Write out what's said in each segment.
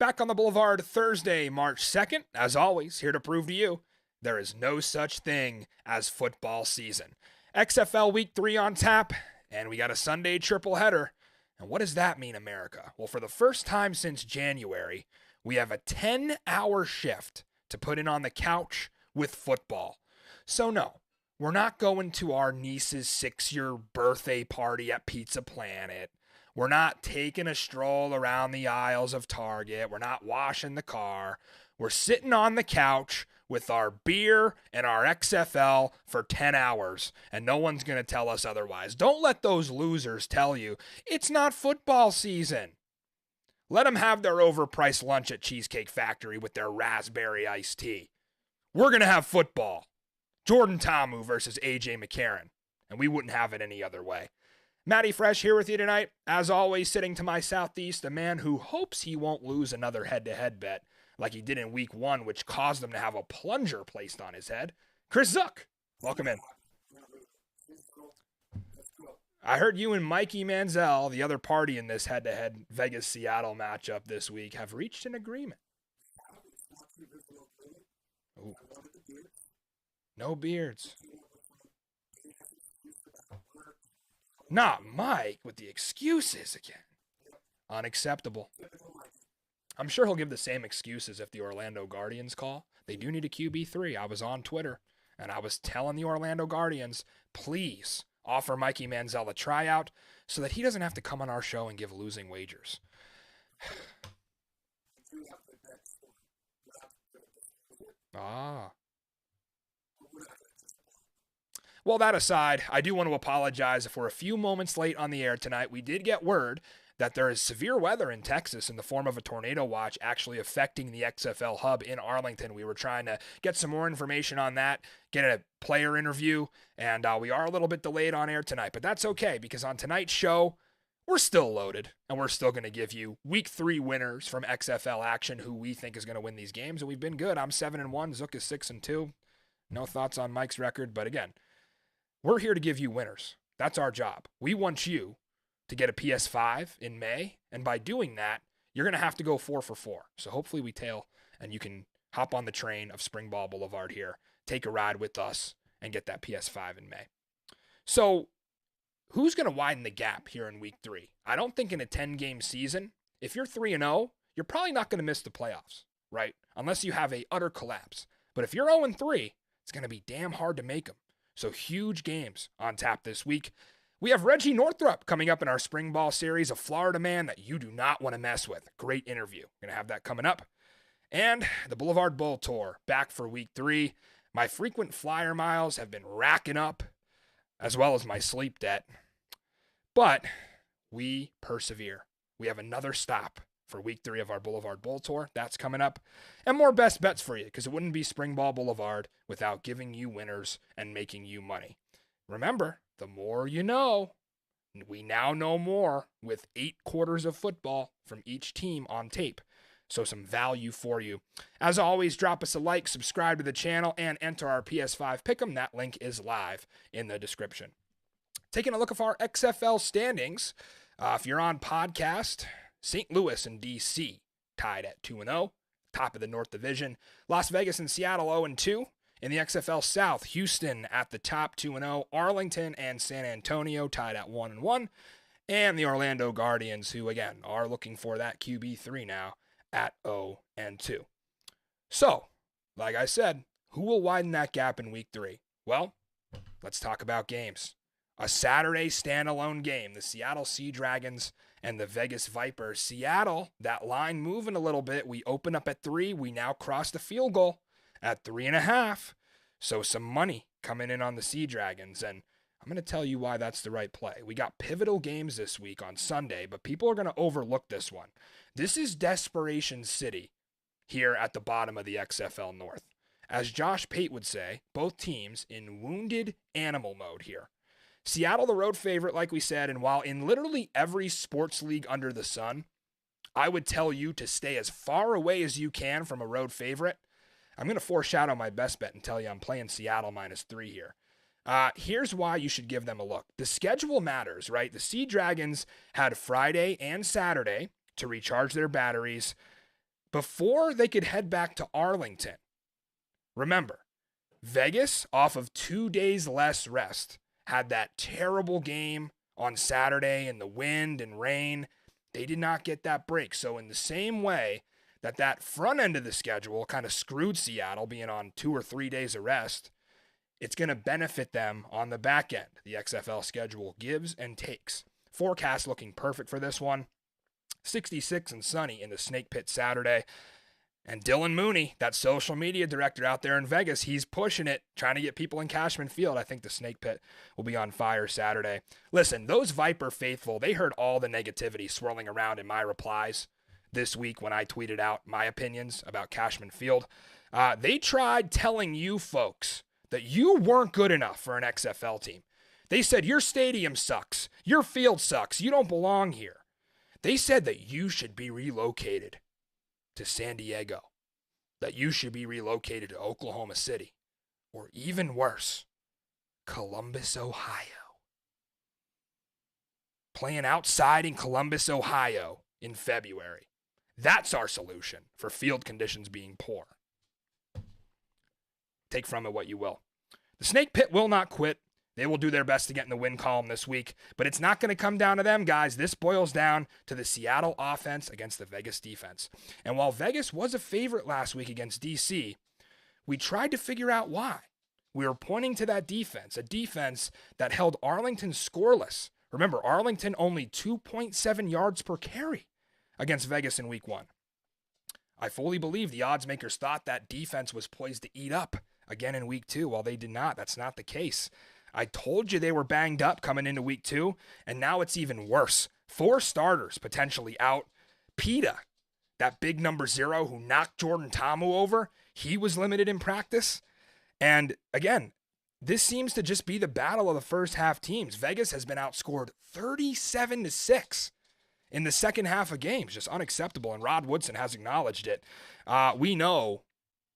Back on the Boulevard Thursday, March 2nd. As always, here to prove to you there is no such thing as football season. XFL Week 3 on tap, and we got a Sunday triple header. And what does that mean, America? Well, for the first time since January, we have a 10-hour shift to put in on the couch with football. So no, we're not going to our niece's 6-year birthday party at Pizza Planet. We're not taking a stroll around the aisles of Target. We're not washing the car. We're sitting on the couch with our beer and our XFL for 10 hours, and no one's going to tell us otherwise. Don't let those losers tell you it's not football season. Let them have their overpriced lunch at Cheesecake Factory with their raspberry iced tea. We're going to have football. Jordan Ta'amu versus A.J. McCarron, and we wouldn't have it any other way. Matty Fresh here with you tonight. As always, sitting to my southeast, a man who hopes he won't lose another head-to-head bet like he did in week 1, which caused him to have a plunger placed on his head. Chris Zook, welcome in. I heard you and Mikey Manziel, the other party in this head-to-head Vegas-Seattle matchup this week, have reached an agreement. Ooh. No beards. Not Mike with the excuses again. Unacceptable. I'm sure he'll give the same excuses if the Orlando Guardians call. They do need a QB3. I was on Twitter, and I was telling the Orlando Guardians, please offer Mikey Manziel a tryout so that he doesn't have to come on our show and give losing wagers. Well, that aside, I do want to apologize if we're a few moments late on the air tonight. We did get word that there is severe weather in Texas in the form of a tornado watch actually affecting the XFL hub in Arlington. We were trying to get some more information on that, get a player interview, and we are a little bit delayed on air tonight. But that's okay, because on tonight's show, we're still loaded, and we're still going to give you Week 3 winners from XFL action who we think is going to win these games. And we've been good. I'm 7-1. Zook is 6-2. No thoughts on Mike's record, but again, we're here to give you winners. That's our job. We want you to get a PS5 in May, and by doing that, you're going to have to go 4 for 4. So hopefully we tail, and you can hop on the train of Springball Boulevard here, take a ride with us, and get that PS5 in May. So who's going to widen the gap here in Week 3? I don't think in a 10-game season, if you're 3-0, you're probably not going to miss the playoffs, right? Unless you have a utter collapse. But if you're 0-3, it's going to be damn hard to make them. So huge games on tap this week. We have Reggie Northrup coming up in our spring ball series, a Florida man that you do not want to mess with. Great interview. We're going to have that coming up. And the Boulevard Bowl Tour back for Week 3. My frequent flyer miles have been racking up, as well as my sleep debt. But we persevere. We have another stop for Week 3 of our Boulevard Bowl Tour. That's coming up. And more best bets for you, because it wouldn't be Springball Boulevard without giving you winners and making you money. Remember, the more you know. We now know more with 8 quarters of football from each team on tape. So some value for you. As always, drop us a like, subscribe to the channel, and enter our PS5 Pick'em. That link is live in the description. Taking a look at our XFL standings. If you're on podcast, St. Louis and D.C. tied at 2-0, top of the North Division. Las Vegas and Seattle 0-2. In the XFL South, Houston at the top 2-0. Arlington and San Antonio tied at 1-1. And the Orlando Guardians, who again are looking for that QB3 now, at 0-2. So, like I said, who will widen that gap in Week 3? Well, let's talk about games. A Saturday standalone game, the Seattle Sea Dragons and the Vegas Vipers. Seattle, that line moving a little bit. We open up at 3. We now cross the field goal at 3.5. So some money coming in on the Sea Dragons. And I'm going to tell you why that's the right play. We got pivotal games this week on Sunday, but people are going to overlook this one. This is Desperation City here at the bottom of the XFL North. As Josh Pate would say, both teams in wounded animal mode here. Seattle, the road favorite, like we said, and while in literally every sports league under the sun, I would tell you to stay as far away as you can from a road favorite. I'm going to foreshadow my best bet and tell you I'm playing Seattle -3 here. Here's why you should give them a look. The schedule matters, right? The Sea Dragons had Friday and Saturday to recharge their batteries. before they could head back to Arlington. Remember, Vegas, off of 2 days less rest, had that terrible game on Saturday in the wind and rain. They did not get that break. So in the same way that front end of the schedule kind of screwed Seattle being on 2 or 3 days of rest, it's going to benefit them on the back end. The XFL schedule gives and takes. Forecast looking perfect for this one. 66 and sunny in the Snake Pit Saturday. And Dylan Mooney, that social media director out there in Vegas, he's pushing it, trying to get people in Cashman Field. I think the Snake Pit will be on fire Saturday. Listen, those Viper faithful, they heard all the negativity swirling around in my replies this week when I tweeted out my opinions about Cashman Field. They tried telling you folks that you weren't good enough for an XFL team. They said, your stadium sucks. Your field sucks. You don't belong here. They said that you should be relocated to San Diego, that you should be relocated to Oklahoma City, or even worse, Columbus, Ohio. Playing outside in Columbus, Ohio in February. That's our solution for field conditions being poor. Take from it what you will. The Snake Pit will not quit. They will do their best to get in the win column this week, but it's not going to come down to them, guys. This boils down to the Seattle offense against the Vegas defense. And while Vegas was a favorite last week against DC, we tried to figure out why. We were pointing to that defense, a defense that held Arlington scoreless. Remember, Arlington only 2.7 yards per carry against Vegas in week 1. I fully believe the odds makers thought that defense was poised to eat up again in week 2. While they did not, that's not the case. I told you they were banged up coming into week 2, and now it's even worse. 4 starters potentially out. Peta, that big number 0 who knocked Jordan Ta'amu over, he was limited in practice. And again, this seems to just be the battle of the first half teams. Vegas has been outscored 37-6 in the second half of games. Just unacceptable, and Rod Woodson has acknowledged it. We know,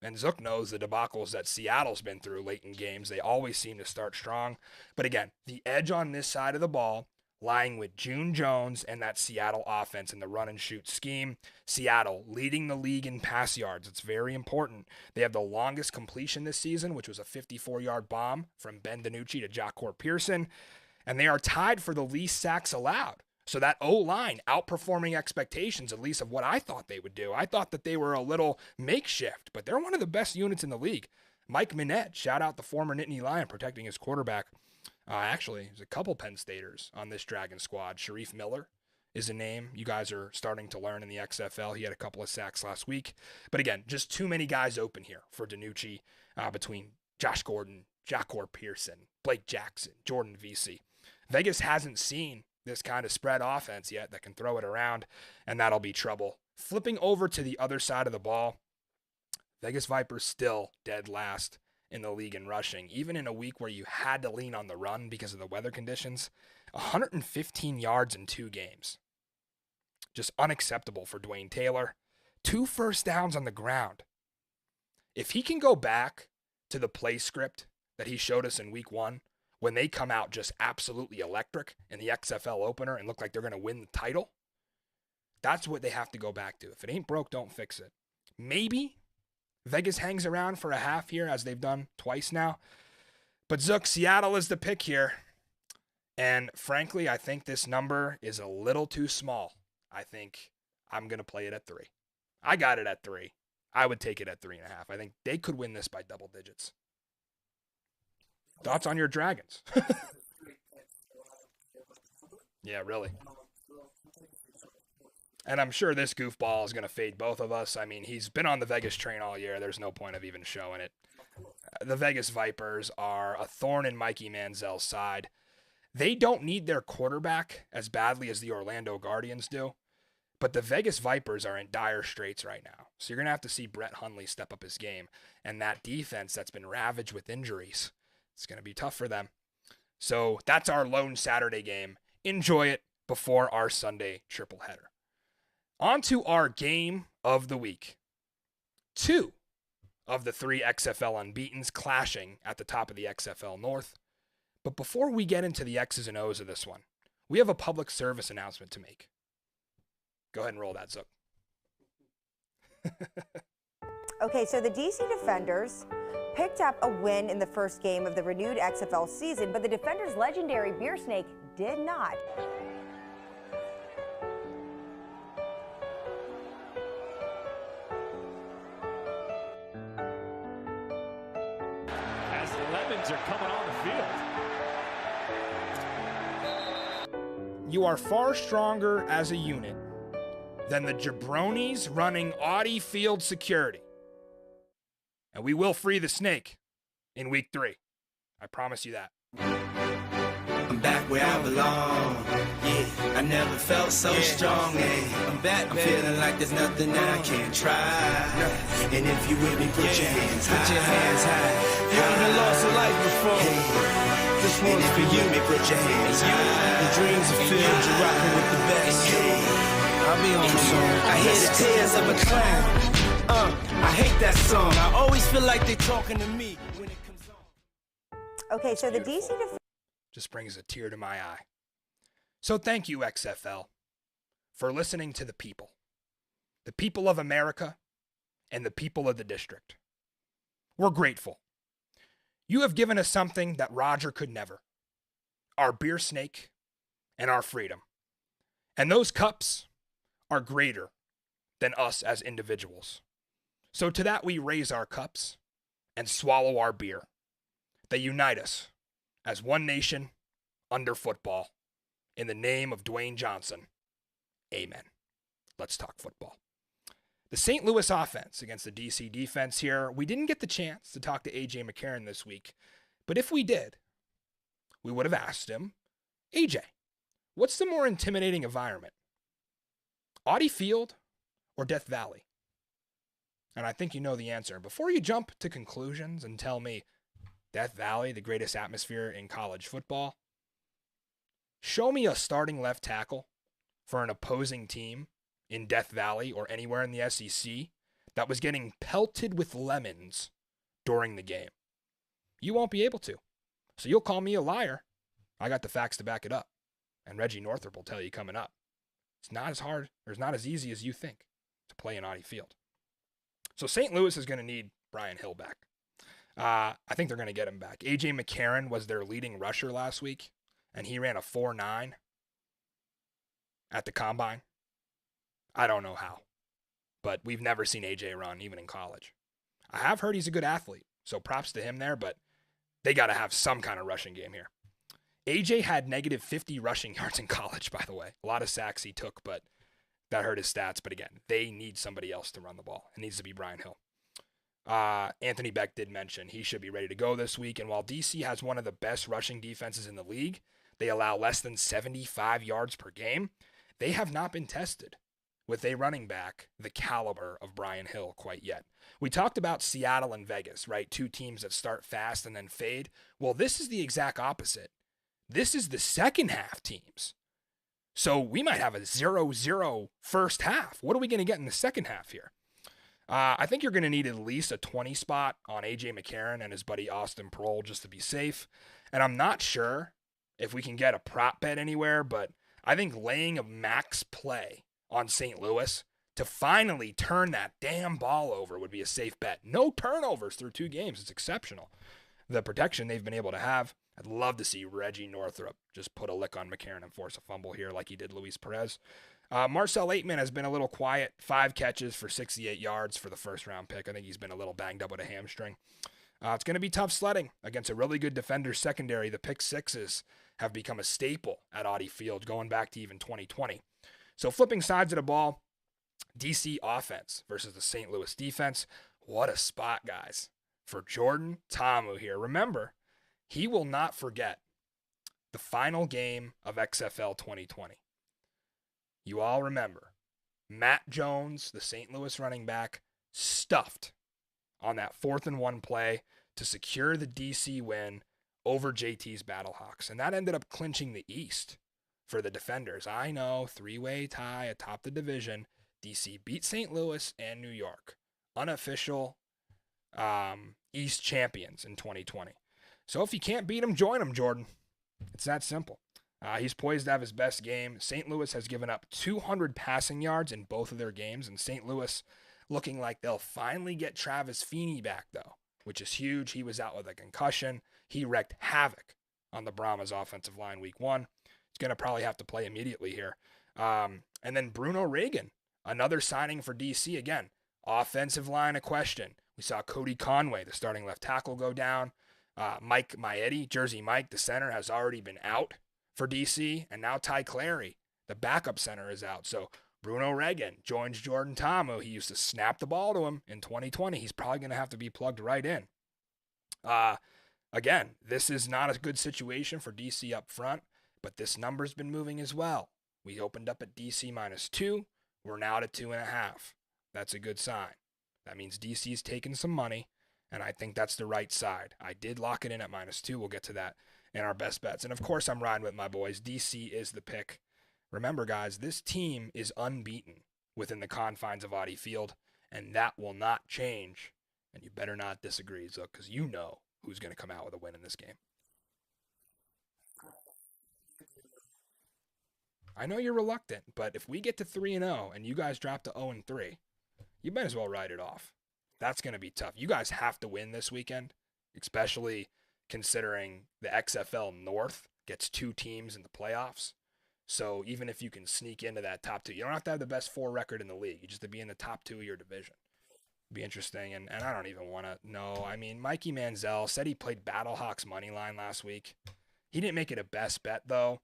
and Zook knows, the debacles that Seattle's been through late in games. They always seem to start strong. But again, the edge on this side of the ball lying with June Jones and that Seattle offense in the run and shoot scheme. Seattle leading the league in pass yards. It's very important. They have the longest completion this season, which was a 54-yard bomb from Ben DiNucci to Jacquor Pearson. And they are tied for the least sacks allowed. So that O-line outperforming expectations, at least of what I thought they would do. I thought that they were a little makeshift, but they're one of the best units in the league. Mike Minette, shout out the former Nittany Lion protecting his quarterback. Actually, there's a couple Penn Staters on this Dragon squad. Sharif Miller is a name you guys are starting to learn in the XFL. He had a couple of sacks last week. But again, just too many guys open here for DiNucci between Josh Gordon, Jacquor Pearson, Blake Jackson, Jordan Vesey. Vegas hasn't seen this kind of spread offense yet that can throw it around, and that'll be trouble. Flipping over to the other side of the ball, Vegas Vipers still dead last in the league in rushing, even in a week where you had to lean on the run because of the weather conditions. 115 yards in 2 games. Just unacceptable for Dwayne Taylor. 2 first downs on the ground. If he can go back to the play script that he showed us in week 1, when they come out just absolutely electric in the XFL opener and look like they're going to win the title, that's what they have to go back to. If it ain't broke, don't fix it. Maybe Vegas hangs around for a half here, as they've done twice now. But Zook, Seattle is the pick here. And frankly, I think this number is a little too small. I think I'm going to play it at 3. I got it at 3. I would take it at 3.5. I think they could win this by double digits. Thoughts on your Dragons? Yeah, really. And I'm sure this goofball is going to fade both of us. I mean, he's been on the Vegas train all year. There's no point of even showing it. The Vegas Vipers are a thorn in Mikey Manziel's side. They don't need their quarterback as badly as the Orlando Guardians do. But the Vegas Vipers are in dire straits right now. So you're going to have to see Brett Hundley step up his game. And that defense that's been ravaged with injuries, it's going to be tough for them. So that's our lone Saturday game. Enjoy it before our Sunday triple header. On to our game of the week. 2 of the 3 XFL unbeatens clashing at the top of the XFL North. But before we get into the X's and O's of this one, we have a public service announcement to make. Go ahead and roll that, Zook. Okay, so the DC Defenders picked up a win in the first game of the renewed XFL season, but the Defenders' legendary beer snake did not. As the Lemons are coming on the field. You are far stronger as a unit than the jabronis running Audi Field security. And we will free the snake in week 3. I promise you that. I'm back where I belong. Yeah, I never felt so strong. Yeah, I'm back, I'm feeling like there's nothing that I can't try. And if you with me, put your hands high. Put your hands high. You haven't lost a life before. This one's for you. Put your hands high. The dreams are filled. You're rocking with the best. I'll be on the song. I hear the tears of a clown. I hate that song. I always feel like they're talking to me when it comes on. Okay, so the DC Just brings a tear to my eye. So thank you, XFL, for listening to the people of America, and the people of the district. We're grateful. You have given us something that Roger could never: our beer snake and our freedom. And those cups are greater than us as individuals. So to that we raise our cups and swallow our beer. They unite us as one nation under football. In the name of Dwayne Johnson, amen. Let's talk football. The St. Louis offense against the DC defense here. We didn't get the chance to talk to AJ McCarron this week, but if we did, we would have asked him, AJ, what's the more intimidating environment? Audi Field or Death Valley? And I think you know the answer. Before you jump to conclusions and tell me Death Valley, the greatest atmosphere in college football, show me a starting left tackle for an opposing team in Death Valley or anywhere in the SEC that was getting pelted with lemons during the game. You won't be able to. So you'll call me a liar. I got the facts to back it up. And Reggie Northrup will tell you coming up. It's not as hard, or it's not as easy as you think to play in Audi Field. So St. Louis is going to need Brian Hill back. I think they're going to get him back. AJ McCarron was their leading rusher last week, and he ran a 4.9 at the combine. I don't know how, but we've never seen AJ run, even in college. I have heard he's a good athlete, so props to him there, but they got to have some kind of rushing game here. AJ had negative 50 rushing yards in college, by the way. A lot of sacks he took, but that hurt his stats. But again, they need somebody else to run the ball. It needs to be Brian Hill. Anthony Beck did mention he should be ready to go this week. And while DC has one of the best rushing defenses in the league, they allow less than 75 yards per game. They have not been tested with a running back the caliber of Brian Hill quite yet. We talked about Seattle and Vegas, right? 2 teams that start fast and then fade. Well, this is the exact opposite. This is the second half teams. So we might have a 0-0 first half. What are we going to get in the second half here? I think you're going to need at least a 20 spot on A.J. McCarron and his buddy Austin Prohl just to be safe. And I'm not sure if we can get a prop bet anywhere, but I think laying a max play on St. Louis to finally turn that damn ball over would be a safe bet. No turnovers through 2 games. It's exceptional. The protection they've been able to have. I'd love to see Reggie Northrup just put a lick on McCarron and force a fumble here like he did Luis Perez. Marcel Aitman has been a little quiet. 5 catches for 68 yards for the first-round pick. I think he's been a little banged up with a hamstring. It's going to be tough sledding against a really good defender secondary. The pick sixes have become a staple at Audi Field going back to even 2020. So flipping sides of the ball, DC offense versus the St. Louis defense. What a spot, guys, for Jordan Ta'amu here. Remember, he will not forget the final game of XFL 2020. You all remember Matt Jones, the St. Louis running back, stuffed on that 4th and 1 play to secure the DC win over JT's Battlehawks. And that ended up clinching the East for the defenders. I know, 3-way tie atop the division. DC beat St. Louis and New York. Unofficial East champions in 2020. So if you can't beat them, join them, Jordan. It's that simple. He's poised to have his best game. St. Louis has given up 200 passing yards in both of their games, and St. Louis looking like they'll finally get Travis Feeney back, though, which is huge. He was out with a concussion. He wreaked havoc on the Brahmas offensive line week 1. He's going to probably have to play immediately here. And then Bruno Reagan, another signing for DC. Again, offensive line a question. We saw Cody Conway, the starting left tackle, go down. Mike Maietti, Jersey Mike, the center, has already been out for DC. And now Ty Clary, the backup center, is out. So Bruno Reagan joins Jordan Ta'amu. He used to snap the ball to him in 2020. He's probably going to have to be plugged right in. Again, this is not a good situation for DC up front, but this number's been moving as well. We opened up at DC -2. We're now at 2.5. That's a good sign. That means DC's taking some money, and I think that's the right side. I did lock it in at -2. We'll get to that in our best bets. And, of course, I'm riding with my boys. DC is the pick. Remember, guys, this team is unbeaten within the confines of Audi Field, and that will not change. And you better not disagree, Zook, because you know who's going to come out with a win in this game. I know you're reluctant, but if we get to 3-0 and you guys drop to 0-3, you might as well write it off. That's going to be tough. You guys have to win this weekend, especially considering the XFL North gets 2 teams in the playoffs. So even if you can sneak into that top 2, you don't have to have the best 4 record in the league. You just have to be in the top 2 of your division. It'd be interesting, and I don't even want to know. I mean, Mikey Manziel said he played Battlehawks money line last week. He didn't make it a best bet, though.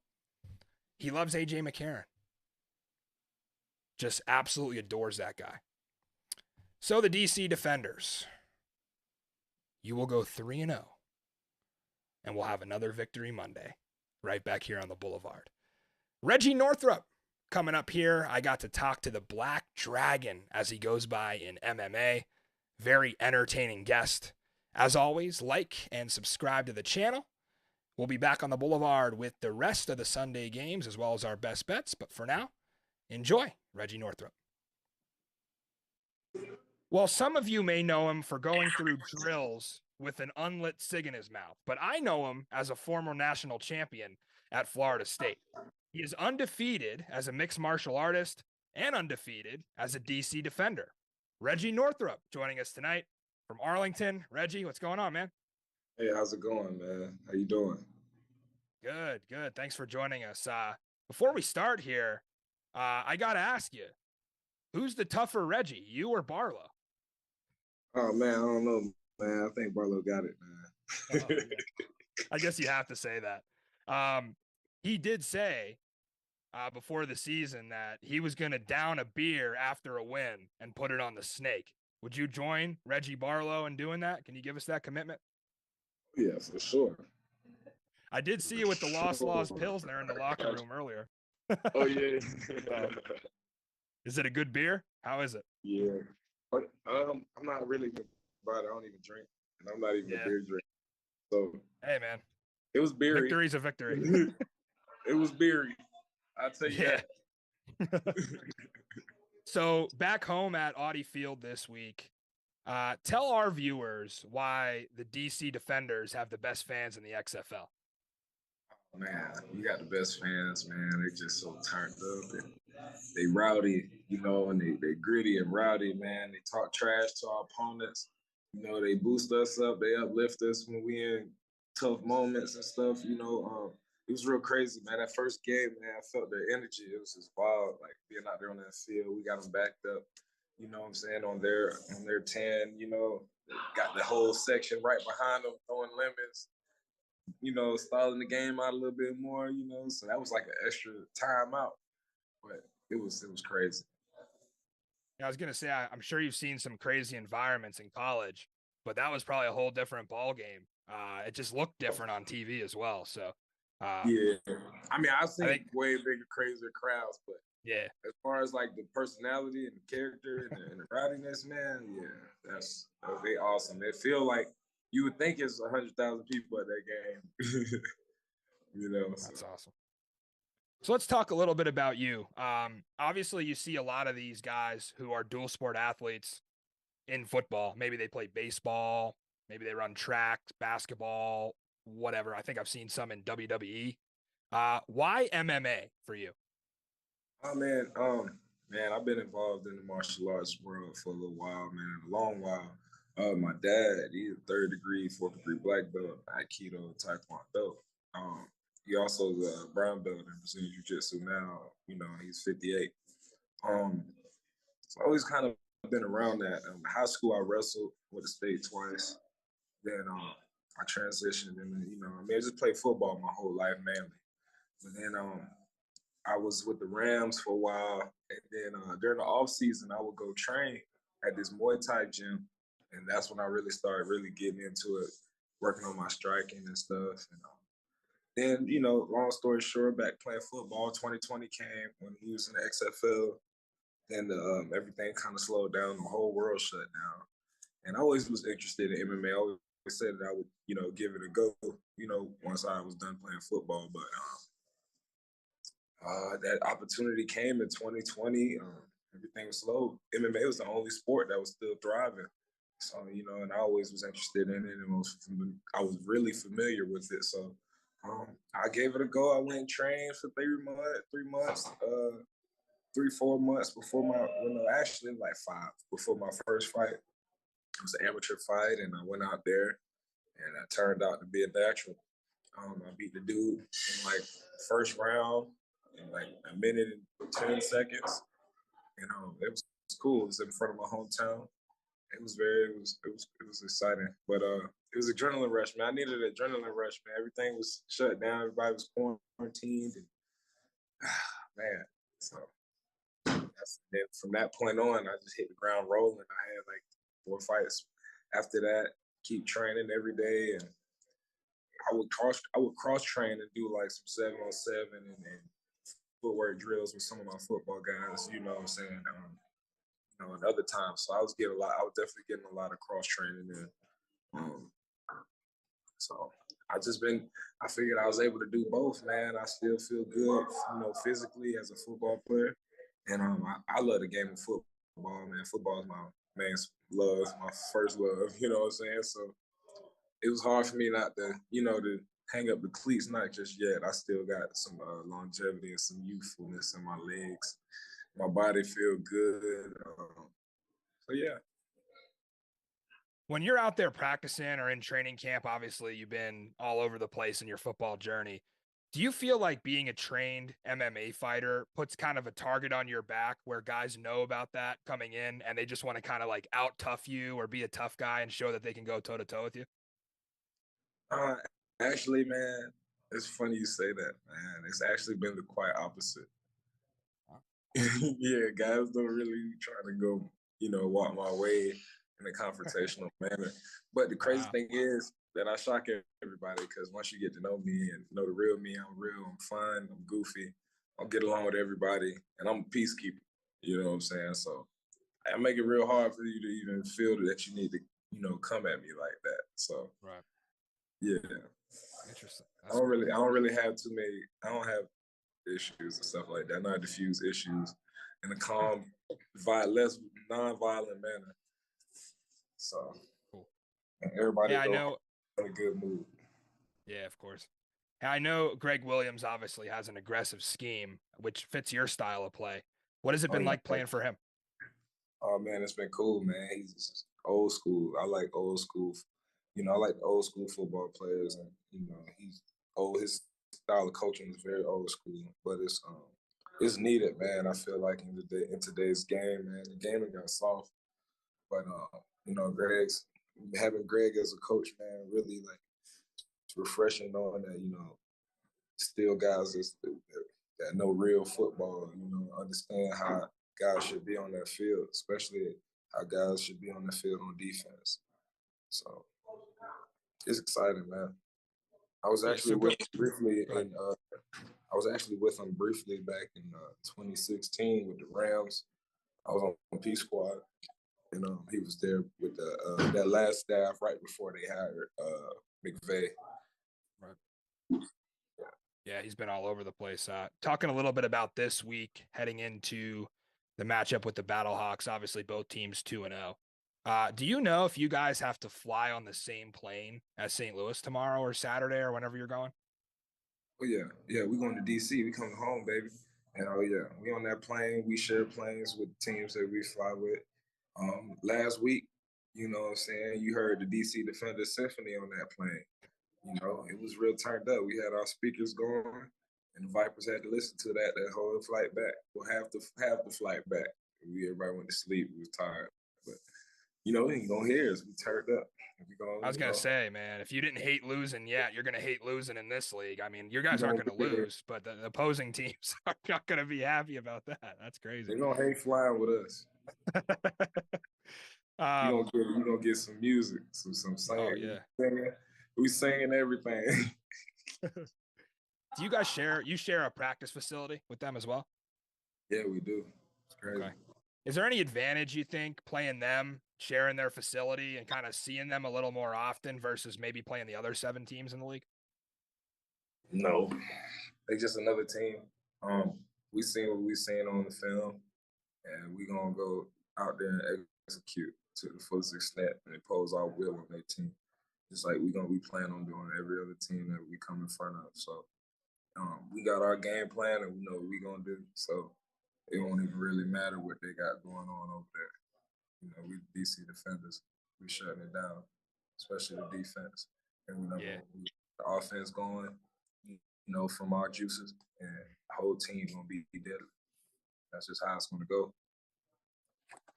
He loves A.J. McCarron. Just absolutely adores that guy. So the DC Defenders, you will go 3-0, and we'll have another victory Monday right back here on the Boulevard. Reggie Northrup coming up here. I got to talk to the Black Dragon, as he goes by in MMA. Very entertaining guest. As always, like and subscribe to the channel. We'll be back on the Boulevard with the rest of the Sunday games as well as our best bets. But for now, enjoy Reggie Northrup. Well, some of you may know him for going through drills with an unlit cig in his mouth, but I know him as a former national champion at Florida State. He is undefeated as a mixed martial artist and undefeated as a DC defender. Reggie Northrup joining us tonight from Arlington. Reggie, what's going on, man? Hey, how's it going, man? How you doing? Good, good. Thanks for joining us. Before we start here, I got to ask you, who's the tougher Reggie, you or Barlow? Oh, man, I don't know, man. I think Barlow got it, man. Oh, man. I guess you have to say that. He did say before the season that he was going to down a beer after a win and put it on the snake. Would you join Reggie Barlow in doing that? Can you give us that commitment? Yeah, for sure. I did see you with the Lost Laws Pilsner in the locker room earlier. Oh, yeah. Is it a good beer? How is it? Yeah. But I'm not really good about it. I don't even drink, and I'm not even a beer drinker. So, hey, man. It was beery. Victory's a victory. It was beery. I'll tell you that. So back home at Audi Field this week, tell our viewers why the DC Defenders have the best fans in the XFL. Oh, man, you got the best fans, man. They just so turned up. And they rowdy, you know, and they gritty and rowdy, man. They talk trash to our opponents. You know, they boost us up. They uplift us when we in tough moments and stuff, you know. It was real crazy, man. That first game, man, I felt their energy. It was just wild, like being out there on that field. We got them backed up, you know what I'm saying, on their 10, you know. Got the whole section right behind them, throwing lemons, you know, stalling the game out a little bit more, you know. So that was like an extra timeout, but it was crazy. I was going to say, I'm sure you've seen some crazy environments in college, but that was probably a whole different ball game. It just looked different on TV as well, so. Yeah, I mean, I've seen way bigger, crazier crowds, but yeah, as far as like the personality and the character and the rowdiness, man, yeah, they awesome. They feel like you would think it's 100,000 people at that game, you know. That's awesome. So let's talk a little bit about you. Obviously, you see a lot of these guys who are dual sport athletes in football. Maybe they play baseball, maybe they run track, basketball, whatever. I think I've seen some in WWE. Why MMA for you? Oh, man, Man, I've been involved in the martial arts world for a little while, man, a long while. My dad, he's a third degree, fourth degree black belt, Aikido, Taekwondo. Um, he also is a brown belt in Brazilian Jiu-Jitsu now. You know, he's 58. Um, so I always kind of been around that. High school, I wrestled with the state twice. Then I transitioned, and I just played football my whole life mainly. But then I was with the Rams for a while, and then during the off season, I would go train at this Muay Thai gym, and that's when I really started really getting into it, working on my striking and stuff. And then, long story short, back playing football, 2020 came when we was in the XFL. Then everything kind of slowed down, the whole world shut down, and I always was interested in MMA. I always said that I would, give it a go, once I was done playing football, but. That opportunity came in 2020. Everything was slow. MMA was the only sport that was still thriving. So, and I always was interested in it, and I was really familiar with it. So I gave it a go. I went and trained for 4 months before actually like 5, before my first fight. It was an amateur fight, and I went out there, and I turned out to be a natural. I beat the dude in like first round in like a minute and 10 seconds. And it was cool. It was in front of my hometown. It was exciting. But it was adrenaline rush, man. I needed an adrenaline rush, man. Everything was shut down. Everybody was quarantined. And, man, so then from that point on, I just hit the ground rolling. I had like 4 fights after that, keep training every day. And I would cross train and do like some 7-on-7 and footwork drills with some of my football guys, you know what I'm saying, and other times. So I was definitely getting a lot of cross training in. So I figured I was able to do both, man. I still feel good, physically as a football player. And I love the game of football, man. Football is my main love, my first love, you know what I'm saying? So it was hard for me not to, to hang up the cleats, not just yet. I still got some longevity and some youthfulness in my legs. My body feel good. So, yeah. When you're out there practicing or in training camp, obviously you've been all over the place in your football journey. Do you feel like being a trained MMA fighter puts kind of a target on your back where guys know about that coming in and they just want to kind of like out tough you or be a tough guy and show that they can go toe to toe with you? Actually, man, it's funny you say that, man. It's actually been the quite opposite. Yeah, guys don't really try to go, walk my way in a confrontational manner. But the crazy thing is that I shock everybody because once you get to know me and know the real me, I'm real, I'm fun, I'm goofy, I'll get along with everybody, and I'm a peacekeeper. You know what I'm saying? So I make it real hard for you to even feel that you need to, come at me like that. So right. Yeah. Interesting. I don't really have too many. I don't have issues and stuff like that. I know how to diffuse issues in a calm, less non-violent manner. So cool. Everybody in a good mood. Yeah, of course. I know Greg Williams obviously has an aggressive scheme, which fits your style of play. What has it been like playing for him? Oh man, it's been cool, man. He's old school. I like old school. I like old school football players, and he's old. His style of coaching is very old school, but it's needed, man. I feel like in today's game, man, the game got soft, but having Greg as a coach, man, really like it's refreshing knowing that still guys that know real football, understand how guys should be on that field, especially how guys should be on the field on defense. So it's exciting, man. I was actually with him briefly, back in 2016 with the Rams. I was on Peace Squad, and he was there with that last staff right before they hired McVay. Right. Yeah, he's been all over the place. Talking a little bit about this week, heading into the matchup with the Battlehawks. Obviously, both teams 2-0. Do you know if you guys have to fly on the same plane as St. Louis tomorrow or Saturday or whenever you're going? Oh yeah, we're going to DC. We coming home, baby. And oh yeah, we on that plane. We share planes with the teams that we fly with. Last week, you know what I'm saying, you heard the DC Defender Symphony on that plane. You know, it was real turned up. We had our speakers going, and the Vipers had to listen to that whole flight back. Well, half the flight back. Everybody went to sleep. We was tired, but you know, we ain't gonna hear us. We turned up. I was gonna say, man, if you didn't hate losing yet, you're gonna hate losing in this league. I mean, your guys aren't gonna lose, but the opposing teams are not gonna be happy about that. That's crazy. They're gonna hate flying with us. You gonna get some music, some singing. Oh yeah, we singing everything. Do you guys share a practice facility with them as well? Yeah, we do. It's crazy. Okay. Is there any advantage you think playing them, sharing their facility, and kind of seeing them a little more often versus maybe playing the other 7 teams in the league? No, they just another team. We seen what we seen on the film, and we gonna go out there and execute to the fullest extent and impose our will on their team. Just like we plan on doing every other team that we come in front of. So we got our game plan and we know what we gonna do. So it won't even really matter what they got going on over there. You know, we DC defenders, we shutting it down, especially the defense. And we know the offense going, you know, from our juices, and the whole team's gonna be deadly. That's just how it's gonna go.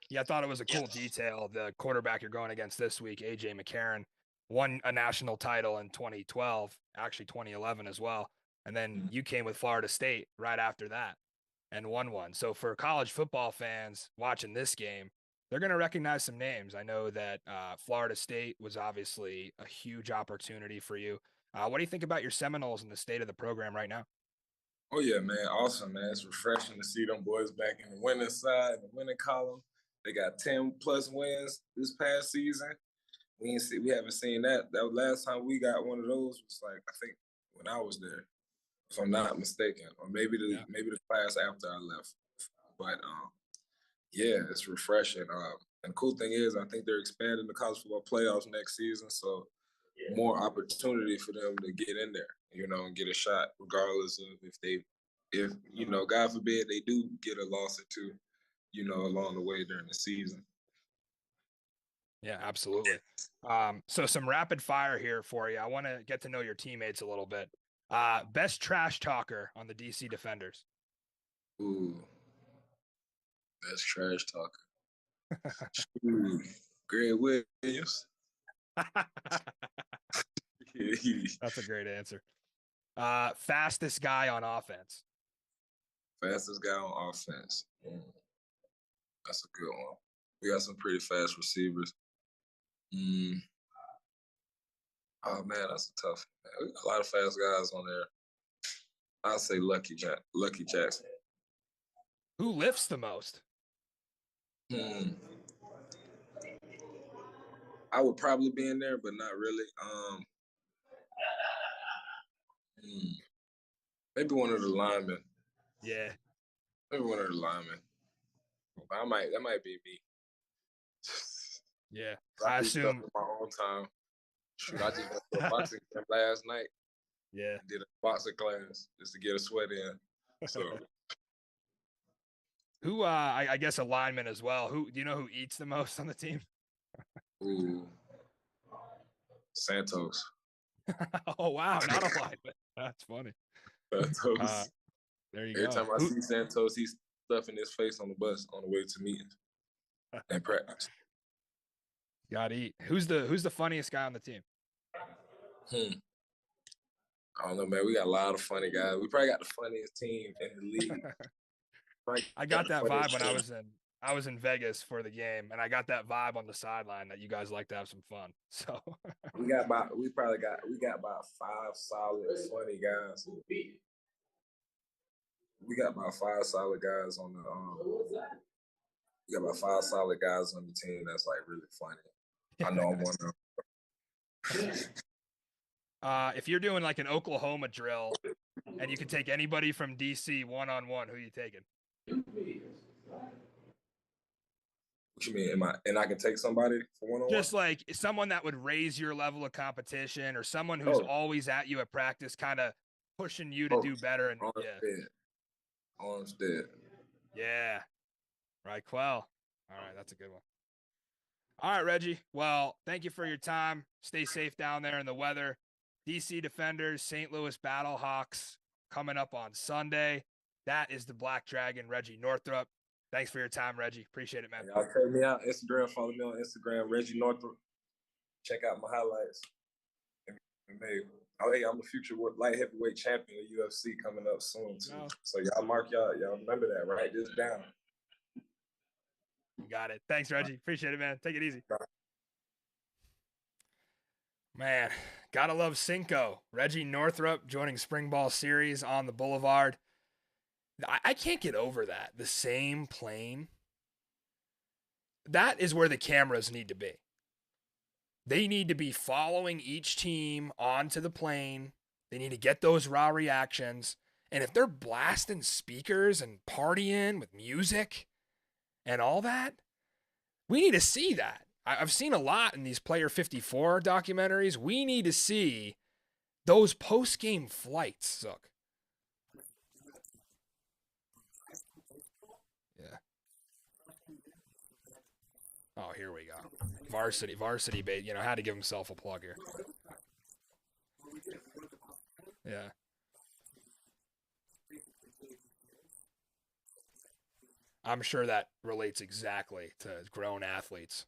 Yeah, I thought it was a cool detail. The quarterback you're going against this week, AJ McCarron, won a national title in 2012, actually 2011 as well. And then you came with Florida State right after that and won one. So for college football fans watching this game, they're going to recognize some names. I know that Florida State was obviously a huge opportunity for you. What do you think about your Seminoles and the state of the program right now? Oh, yeah, man. Awesome, man. It's refreshing to see them boys back in the winning side, the winning column. They got 10-plus wins this past season. We haven't seen that. That was last time we got one of those was like, I think when I was there, if I'm not mistaken, or maybe the class after I left. But yeah, it's refreshing. And the cool thing is, I think they're expanding the college football playoffs next season, so more opportunity for them to get in there, you know, and get a shot, regardless of if you know, God forbid, they do get a loss or two, you know, along the way during the season. Yeah, absolutely. So some rapid fire here for you. I want to get to know your teammates a little bit. Best trash talker on the DC Defenders. Ooh, best trash talker. Ooh, Greg Williams. That's a great answer. Fastest guy on offense. Fastest guy on offense. That's a good one. We got some pretty fast receivers. Oh man, that's a tough one. We got a lot of fast guys on there. I'll say Lucky Jackson. Who lifts the most? I would probably be in there, but not really. Maybe one of the linemen. Yeah. Maybe one of the linemen. That might be me. Yeah. I assume in my own time. Shoot, I just went to a boxing camp last night. Yeah. Did a boxing class just to get a sweat in. So who I guess a lineman as well. Who do you know who eats the most on the team? Ooh. Santos. Oh wow, not a lineman. That's funny. Santos. There you go. Every time I see Santos, he's stuffing his face on the bus on the way to meetings and practice. Gotta eat. Who's the funniest guy on the team? I don't know, man. We got a lot of funny guys. We probably got the funniest team in the league. I got that vibe when I was in Vegas for the game, and I got that vibe on the sideline that you guys like to have some fun. So we got about 5 solid funny guys. We got about 5 solid guys on the we got about 5 solid guys on the team that's like really funny. I know I'm one of them. If you're doing like an Oklahoma drill and you can take anybody from DC one-on-one, who are you taking? What you mean? I can take somebody for one-on-one? Just like someone that would raise your level of competition, or someone who's always at you at practice, kind of pushing you to do better. And Armstead. Yeah. Raquel. All right, that's a good one. All right, Reggie. Well, thank you for your time. Stay safe down there in the weather. DC Defenders, St. Louis Battlehawks coming up on Sunday. That is the Black Dragon, Reggie Northrup. Thanks for your time, Reggie. Appreciate it, man. Y'all check me out. Instagram. Follow me on Instagram, Reggie Northrup. Check out my highlights. And maybe, I'm a future light heavyweight champion of UFC coming up soon too. No. So y'all remember that. Write this down. You got it. Thanks, Reggie. Appreciate it, man. Take it easy. Man, gotta love Cinco. Reggie Northrup joining Springball Series on the Boulevard. I can't get over that. The same plane. That is where the cameras need to be. They need to be following each team onto the plane. They need to get those raw reactions. And if they're blasting speakers and partying with music and all that, we need to see that. I've seen a lot in these Player 54 documentaries. We need to see those post-game flights, Zook. Yeah. Oh, here we go. Varsity bait. Had to give himself a plug here. Yeah. I'm sure that relates exactly to grown athletes.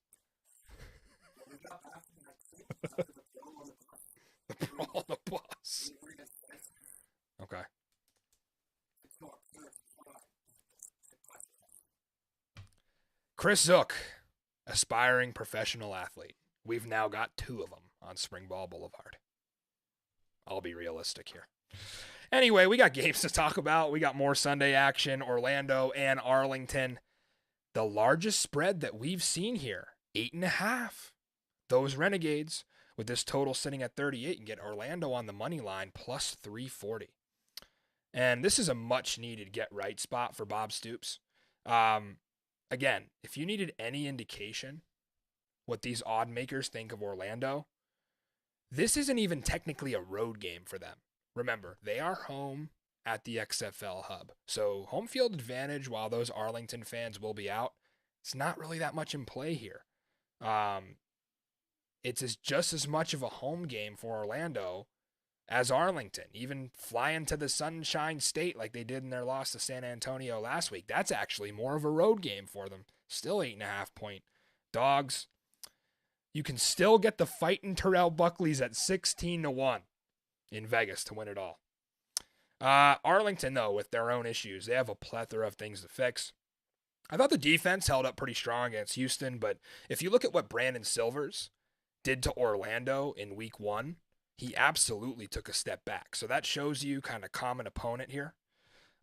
The brawl on the bus. Okay. Chris Zook, aspiring professional athlete. We've now got 2 of them on Springball Boulevard. I'll be realistic here. Anyway, we got games to talk about. We got more Sunday action, Orlando and Arlington. The largest spread that we've seen here, 8.5. Those Renegades, with this total sitting at 38, and get Orlando on the money line plus 340. And this is a much-needed get-right spot for Bob Stoops. Again, if you needed any indication what these odd makers think of Orlando, this isn't even technically a road game for them. Remember, they are home at the XFL hub. So home field advantage, while those Arlington fans will be out, it's not really that much in play here. It's just as much of a home game for Orlando as Arlington, even flying to the Sunshine State like they did in their loss to San Antonio last week. That's actually more of a road game for them. Still 8.5-point dogs. You can still get the fighting Terrell Buckleys at 16-1 in Vegas to win it all. Arlington, though, with their own issues, they have a plethora of things to fix. I thought the defense held up pretty strong against Houston, but if you look at what Brandon Silvers did to Orlando in week 1, he absolutely took a step back. So that shows you kind of common opponent here.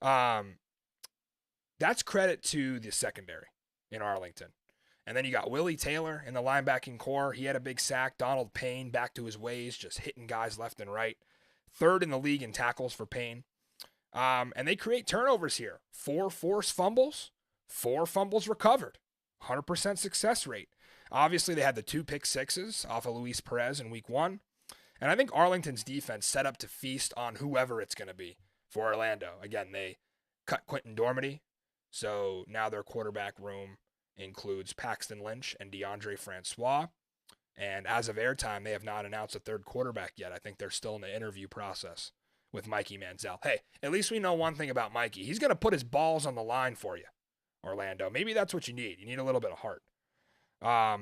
That's credit to the secondary in Arlington. And then you got Willie Taylor in the linebacking core. He had a big sack. Donald Payne back to his ways, just hitting guys left and right. 3rd in the league in tackles for Payne. And they create turnovers here. 4 forced fumbles, 4 fumbles recovered. 100% success rate. Obviously, they had the 2 pick sixes off of Luis Perez in week 1. And I think Arlington's defense set up to feast on whoever it's going to be for Orlando. Again, they cut Quentin Dormady. So now their quarterback room includes Paxton Lynch and DeAndre Francois. And as of airtime, they have not announced a 3rd quarterback yet. I think they're still in the interview process with Mikey Manziel. Hey, at least we know one thing about Mikey. He's going to put his balls on the line for you, Orlando. Maybe that's what you need. You need a little bit of heart.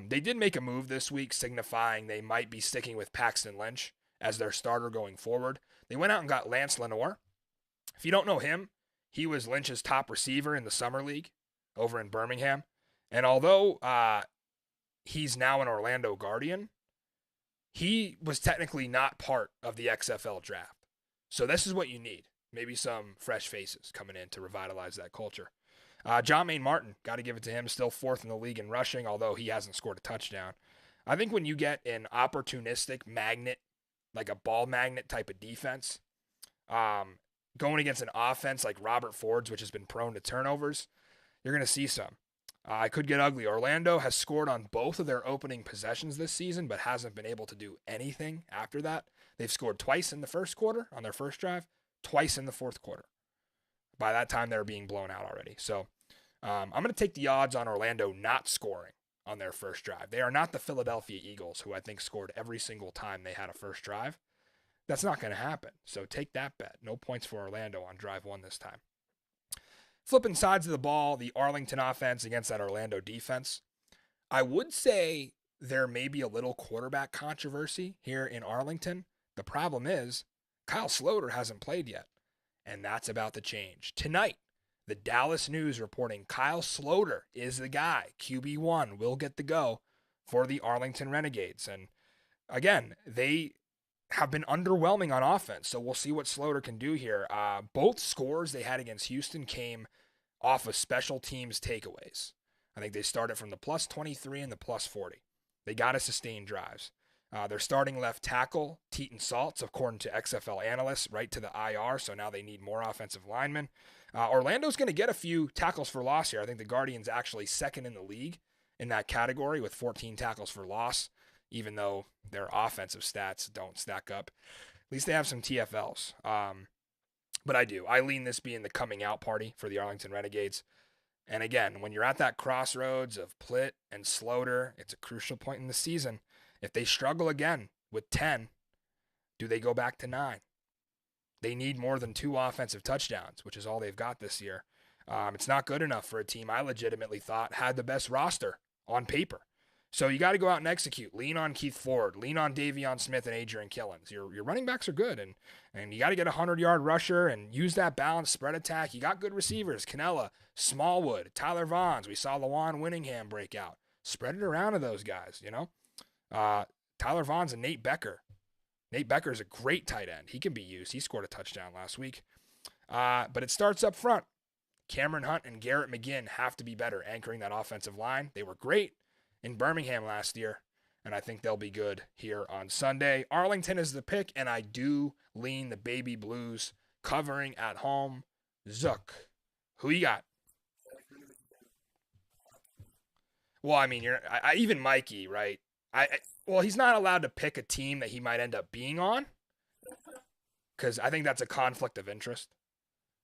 They did make a move this week signifying they might be sticking with Paxton Lynch as their starter going forward. They went out and got Lance Lenoir. If you don't know him, he was Lynch's top receiver in the summer league over in Birmingham. And although he's now an Orlando Guardian, he was technically not part of the XFL draft. So this is what you need. Maybe some fresh faces coming in to revitalize that culture. John Maine Martin, got to give it to him, still 4th in the league in rushing, although he hasn't scored a touchdown. I think when you get an opportunistic magnet, like a ball magnet type of defense, going against an offense like Robert Ford's, which has been prone to turnovers, you're going to see some. It could get ugly. Orlando has scored on both of their opening possessions this season, but hasn't been able to do anything after that. They've scored twice in the first quarter on their first drive, twice in the fourth quarter. By that time, they were being blown out already. So I'm going to take the odds on Orlando not scoring on their first drive. They are not the Philadelphia Eagles, who I think scored every single time they had a first drive. That's not going to happen. So take that bet. No points for Orlando on drive 1 this time. Flipping sides of the ball, the Arlington offense against that Orlando defense. I would say there may be a little quarterback controversy here in Arlington. The problem is Kyle Sloter hasn't played yet, and that's about to change. Tonight, the Dallas News reporting Kyle Sloter is the guy. QB1 will get the go for the Arlington Renegades. And again, they have been underwhelming on offense, so we'll see what Sloter can do here. Both scores they had against Houston came off of special teams takeaways. I think they started from the plus 23 and the plus 40. They got to sustain drives. Their starting left tackle, Teton Saltz, according to XFL analysts, right to the IR, so now they need more offensive linemen. Orlando's going to get a few tackles for loss here. I think the Guardians actually second in the league in that category with 14 tackles for loss, even though their offensive stats don't stack up. At least they have some TFLs. But I lean this being the coming out party for the Arlington Renegades. And again, when you're at that crossroads of Plitt and Sloter, it's a crucial point in the season. If they struggle again with 10, do they go back to 9? They need more than 2 offensive touchdowns, which is all they've got this year. It's not good enough for a team I legitimately thought had the best roster on paper. So you got to go out and execute. Lean on Keith Ford. Lean on Davion Smith and Adrian Killens. Your running backs are good, and you got to get a 100-yard rusher and use that balanced spread attack. You got good receivers. Canella, Smallwood, Tyler Vaughns. We saw Lawan Winningham break out. Spread it around to those guys, you know. Tyler Vaughns and Nate Becker. Nate Becker is a great tight end. He can be used. He scored a touchdown last week. But it starts up front. Cameron Hunt and Garrett McGinn have to be better anchoring that offensive line. They were great in Birmingham last year, and I think they'll be good here on Sunday. Arlington is the pick, and I do lean the Baby Blues covering at home. Zook, who you got? Well, I mean, even Mikey, right? Well, he's not allowed to pick a team that he might end up being on, because I think that's a conflict of interest.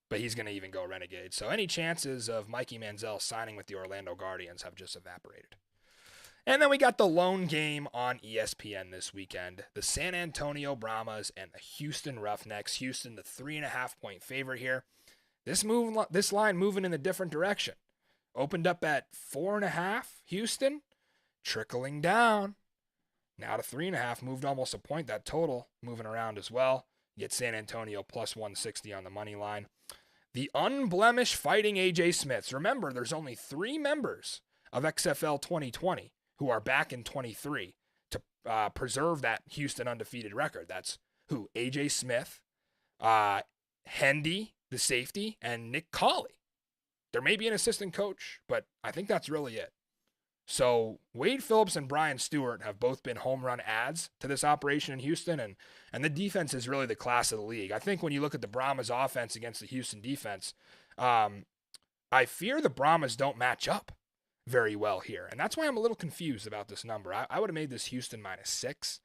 But he's going to even go Renegade. So any chances of Mikey Manziel signing with the Orlando Guardians have just evaporated. And then we got the lone game on ESPN this weekend. The San Antonio Brahmas and the Houston Roughnecks. Houston, the 3.5-point favorite here. This line moving in a different direction. Opened up at 4.5, Houston. Trickling down. Now to 3.5, moved almost a point. That total moving around as well. Get San Antonio plus 160 on the money line. The unblemished Fighting AJ Smiths. Remember, there's only 3 members of XFL 2020 who are back in 23 to preserve that Houston undefeated record. That's who? AJ Smith, Hendy, the safety, and Nick Colley. There may be an assistant coach, but I think that's really it. So Wade Phillips and Brian Stewart have both been home run ads to this operation in Houston, and the defense is really the class of the league. I think when you look at the Brahmas offense against the Houston defense, I fear the Brahmas don't match up very well here, and that's why I'm a little confused about this number. I would have made this Houston -6,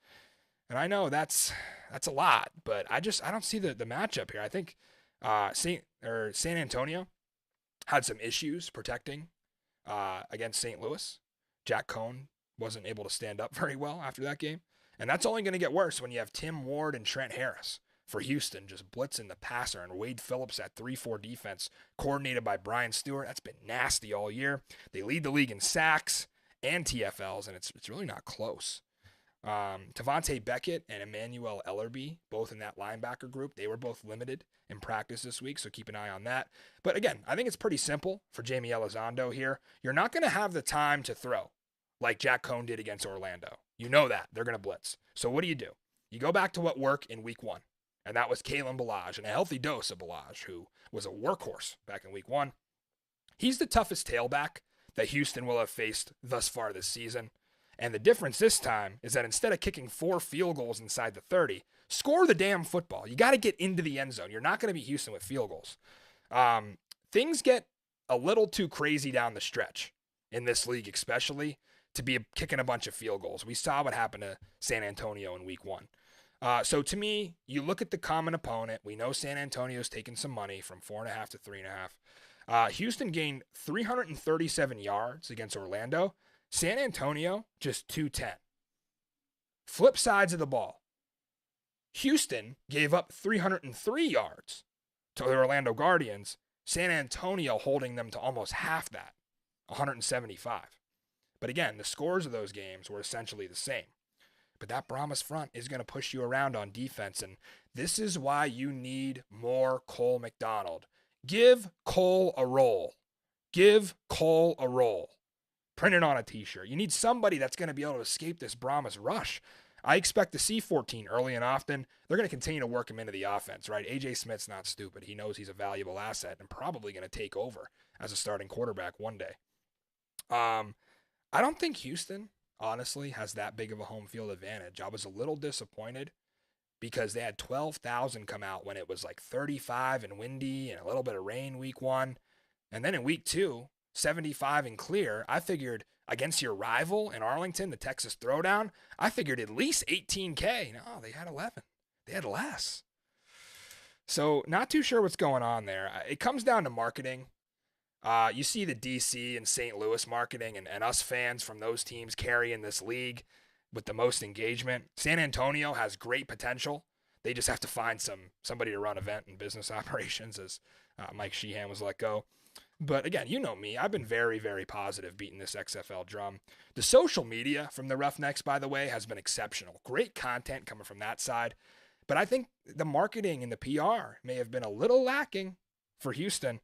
and I know that's a lot, but I don't see the matchup here. I think San Antonio had some issues protecting against St. Louis. Jack Cohn wasn't able to stand up very well after that game. And that's only going to get worse when you have Tim Ward and Trent Harris for Houston just blitzing the passer, and Wade Phillips at 3-4 defense coordinated by Brian Stewart. That's been nasty all year. They lead the league in sacks and TFLs, and it's really not close. Tavante Beckett and Emmanuel Ellerby, both in that linebacker group, they were both limited in practice this week, so keep an eye on that. But again, I think it's pretty simple for Jamie Elizondo here. You're not going to have the time to throw like Jack Cohn did against Orlando. You know that. They're going to blitz. So what do? You go back to what worked in week 1, and that was Kalen Ballage, and a healthy dose of Ballage, who was a workhorse back in week 1. He's the toughest tailback that Houston will have faced thus far this season. And the difference this time is that instead of kicking 4 field goals inside the 30, score the damn football. You got to get into the end zone. You're not going to beat Houston with field goals. Things get a little too crazy down the stretch in this league, especially to be kicking a bunch of field goals. We saw what happened to San Antonio in week 1. So to me, you look at the common opponent. We know San Antonio's taken some money from 4.5 to 3.5. Houston gained 337 yards against Orlando. San Antonio, just 210. Flip sides of the ball. Houston gave up 303 yards to the Orlando Guardians. San Antonio holding them to almost half that, 175. But again, the scores of those games were essentially the same. But that Brahmas front is going to push you around on defense, and this is why you need more Cole McDonald. Give Cole a roll. Give Cole a roll. Print it on a t-shirt. You need somebody that's going to be able to escape this Brahmas rush. I expect to see 14 early and often. They're going to continue to work him into the offense, right? A.J. Smith's not stupid. He knows he's a valuable asset and probably going to take over as a starting quarterback one day. I don't think Houston, honestly, has that big of a home field advantage. I was a little disappointed because they had 12,000 come out when it was like 35 and windy and a little bit of rain week 1. And then in week 2, 75 and clear. I figured against your rival in Arlington, the Texas Throwdown, I figured at least 18K. No, they had 11. They had less. So not too sure what's going on there. It comes down to marketing. You see the DC and St. Louis marketing and us fans from those teams carrying this league with the most engagement. San Antonio has great potential. They just have to find somebody to run event and business operations as Mike Sheehan was let go. But again, you know me. I've been very, very positive beating this XFL drum. The social media from the Roughnecks, by the way, has been exceptional. Great content coming from that side. But I think the marketing and the PR may have been a little lacking for Houston.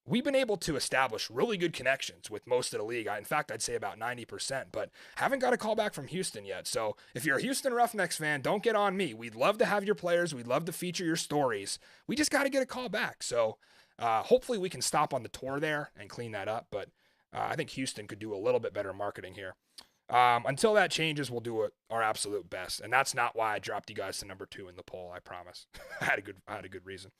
We've been able to establish really good connections with most of the league. In fact, I'd say about 90%, but haven't got a call back from Houston yet. So if you're a Houston Roughnecks fan, don't get on me. We'd love to have your players. We'd love to feature your stories. We just got to get a call back. So hopefully we can stop on the tour there and clean that up. But I think Houston could do a little bit better marketing here. Until that changes, we'll do our absolute best. And that's not why I dropped you guys to number 2 in the poll, I promise. I had a good reason.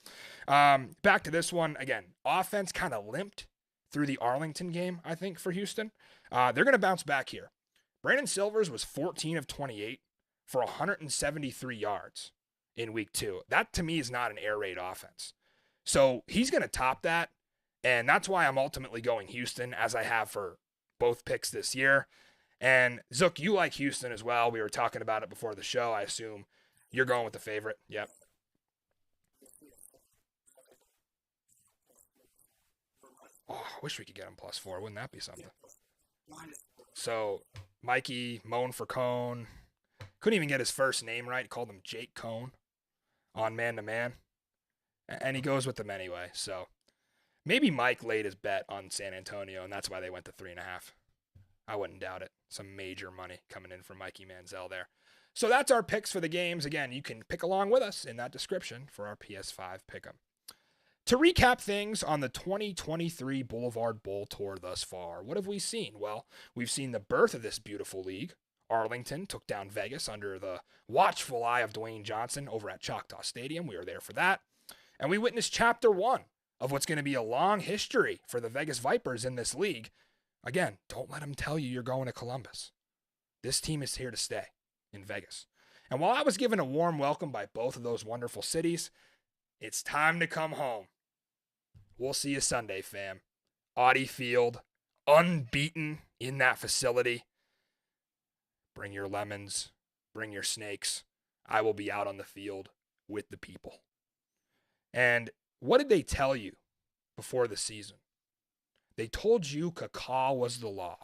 Back to this one. Again, offense kind of limped through the Arlington game, I think, for Houston. They're going to bounce back here. Brandon Silvers was 14 of 28 for 173 yards in week 2. That, to me, is not an air raid offense. So he's going to top that, and that's why I'm ultimately going Houston, as I have for both picks this year. And Zook, you like Houston as well. We were talking about it before the show. I assume you're going with the favorite. Yep. Oh, I wish we could get him +4. Wouldn't that be something? So Mikey, Moan for Cone. Couldn't even get his first name right. Called him Jake Cone on Man to Man. And he goes with them anyway. So maybe Mike laid his bet on San Antonio, and that's why they went to 3.5. I wouldn't doubt it. Some major money coming in from Mikey Manziel there. So that's our picks for the games. Again, you can pick along with us in that description for our PS5 pick'em. To recap things on the 2023 Boulevard Bowl Tour thus far, what have we seen? Well, we've seen the birth of this beautiful league. Arlington took down Vegas under the watchful eye of Dwayne Johnson over at Choctaw Stadium. We were there for that. And we witnessed chapter 1 of what's going to be a long history for the Vegas Vipers in this league. Again, don't let them tell you you're going to Columbus. This team is here to stay in Vegas. And while I was given a warm welcome by both of those wonderful cities, it's time to come home. We'll see you Sunday, fam. Audi Field, unbeaten in that facility. Bring your lemons, bring your snakes. I will be out on the field with the people. And what did they tell you before the season? They told you Cacao was the law.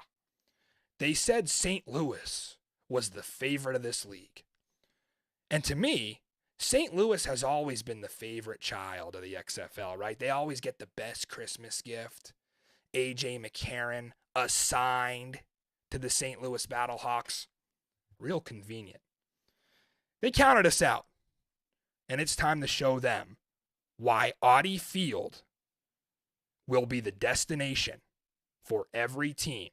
They said St. Louis was the favorite of this league. And to me, St. Louis has always been the favorite child of the XFL, right? They always get the best Christmas gift. A.J. McCarron assigned to the St. Louis Battlehawks. Real convenient. They counted us out. And it's time to show them why Audi Field will be the destination for every team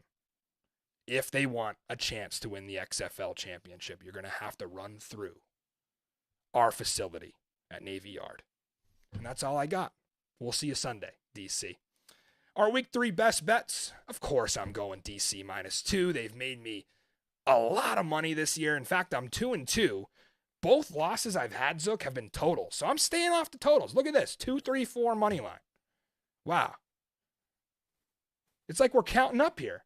if they want a chance to win the XFL championship. You're going to have to run through our facility at Navy Yard. And that's all I got. We'll see you Sunday, DC. Our week 3 best bets, of course I'm going DC -2. They've made me a lot of money this year. In fact, I'm 2-2 both losses I've had, Zook, have been totals. So I'm staying off the totals. Look at this, 2, 3, 4 money line. Wow. It's like we're counting up here.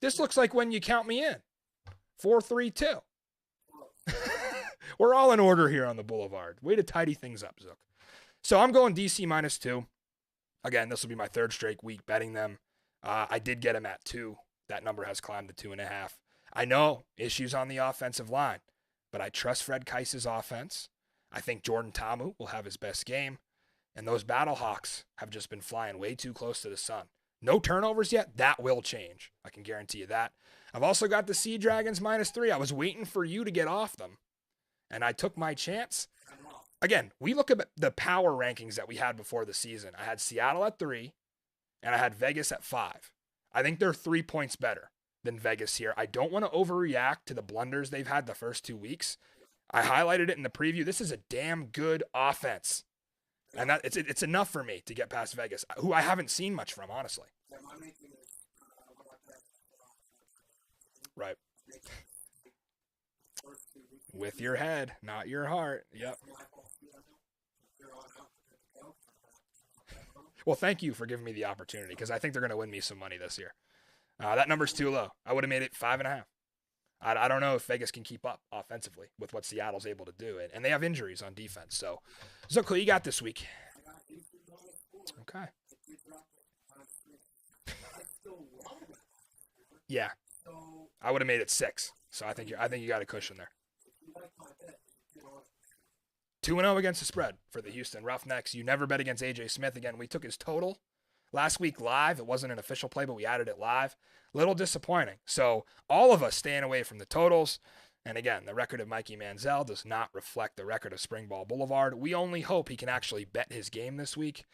This looks like when you count me in. 4, 3, 2. We're all in order here on the Boulevard. Way to tidy things up, Zook. So I'm going DC -2. Again, this will be my third straight week betting them. I did get them at 2. That number has climbed to 2.5. I know issues on the offensive line, but I trust Fred Keiss's offense. I think Jordan Ta'amu will have his best game. And those Battlehawks have just been flying way too close to the sun. No turnovers yet. That will change. I can guarantee you that. I've also got the Sea Dragons -3. I was waiting for you to get off them, and I took my chance. Again, we look at the power rankings that we had before the season. I had Seattle at 3, and I had Vegas at 5. I think they're 3 points better than Vegas here. I don't want to overreact to the blunders they've had the first 2 weeks. I highlighted it in the preview. This is a damn good offense. And that it's enough for me to get past Vegas, who I haven't seen much from, honestly. Right. With your head, not your heart. Yep. Well, thank you for giving me the opportunity, because I think they're going to win me some money this year. That number's too low. I would have made it 5.5. I don't know if Vegas can keep up offensively with what Seattle's able to do. And they have injuries on defense. So who you got this week? Okay. Yeah. I would have made it 6. So I think you got a cushion there. 2-0 against the spread for the Houston Roughnecks. You never bet against AJ Smith again. We took his total last week live. It wasn't an official play, but we added it live. Little disappointing. So all of us staying away from the totals. And again, the record of Mikey Manziel does not reflect the record of Springball Boulevard. We only hope he can actually bet his game this week.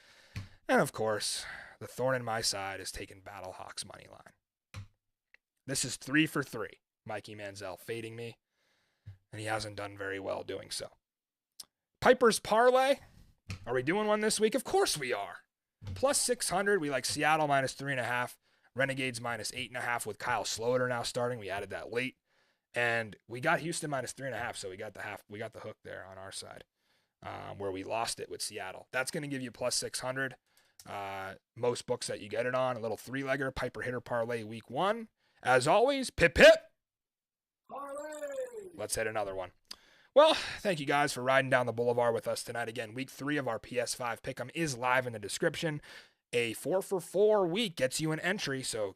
And of course, the thorn in my side is taking Battlehawks money line. This is 3 for 3. Mikey Manziel fading me, and he hasn't done very well doing so. Piper's Parlay. Are we doing one this week? Of course we are. Plus 600. We like Seattle -3.5. Renegades -8.5 with Kyle Sloter now starting. We added that late. And we got Houston -3.5, so we got the hook there on our side, where we lost it with Seattle. That's going to give you plus 600. Most books that you get it on. A little 3-legger Piper Hitter Parlay week 1. As always, pip pip. Parlay. Let's hit another one. Well, thank you guys for riding down the Boulevard with us tonight. Again, week 3 of our PS5 Pick'em is live in the description. A 4 for 4 week gets you an entry, so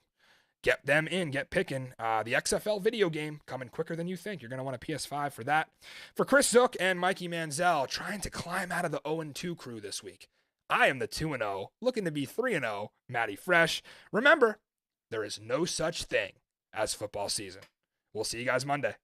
get them in, get picking. The XFL video game coming quicker than you think. You're going to want a PS5 for that. For Chris Zook and Mikey Manziel trying to climb out of the 0-2 crew this week, I am the 2-0, looking to be 3-0, Matty Fresh. Remember, there is no such thing as football season. We'll see you guys Monday.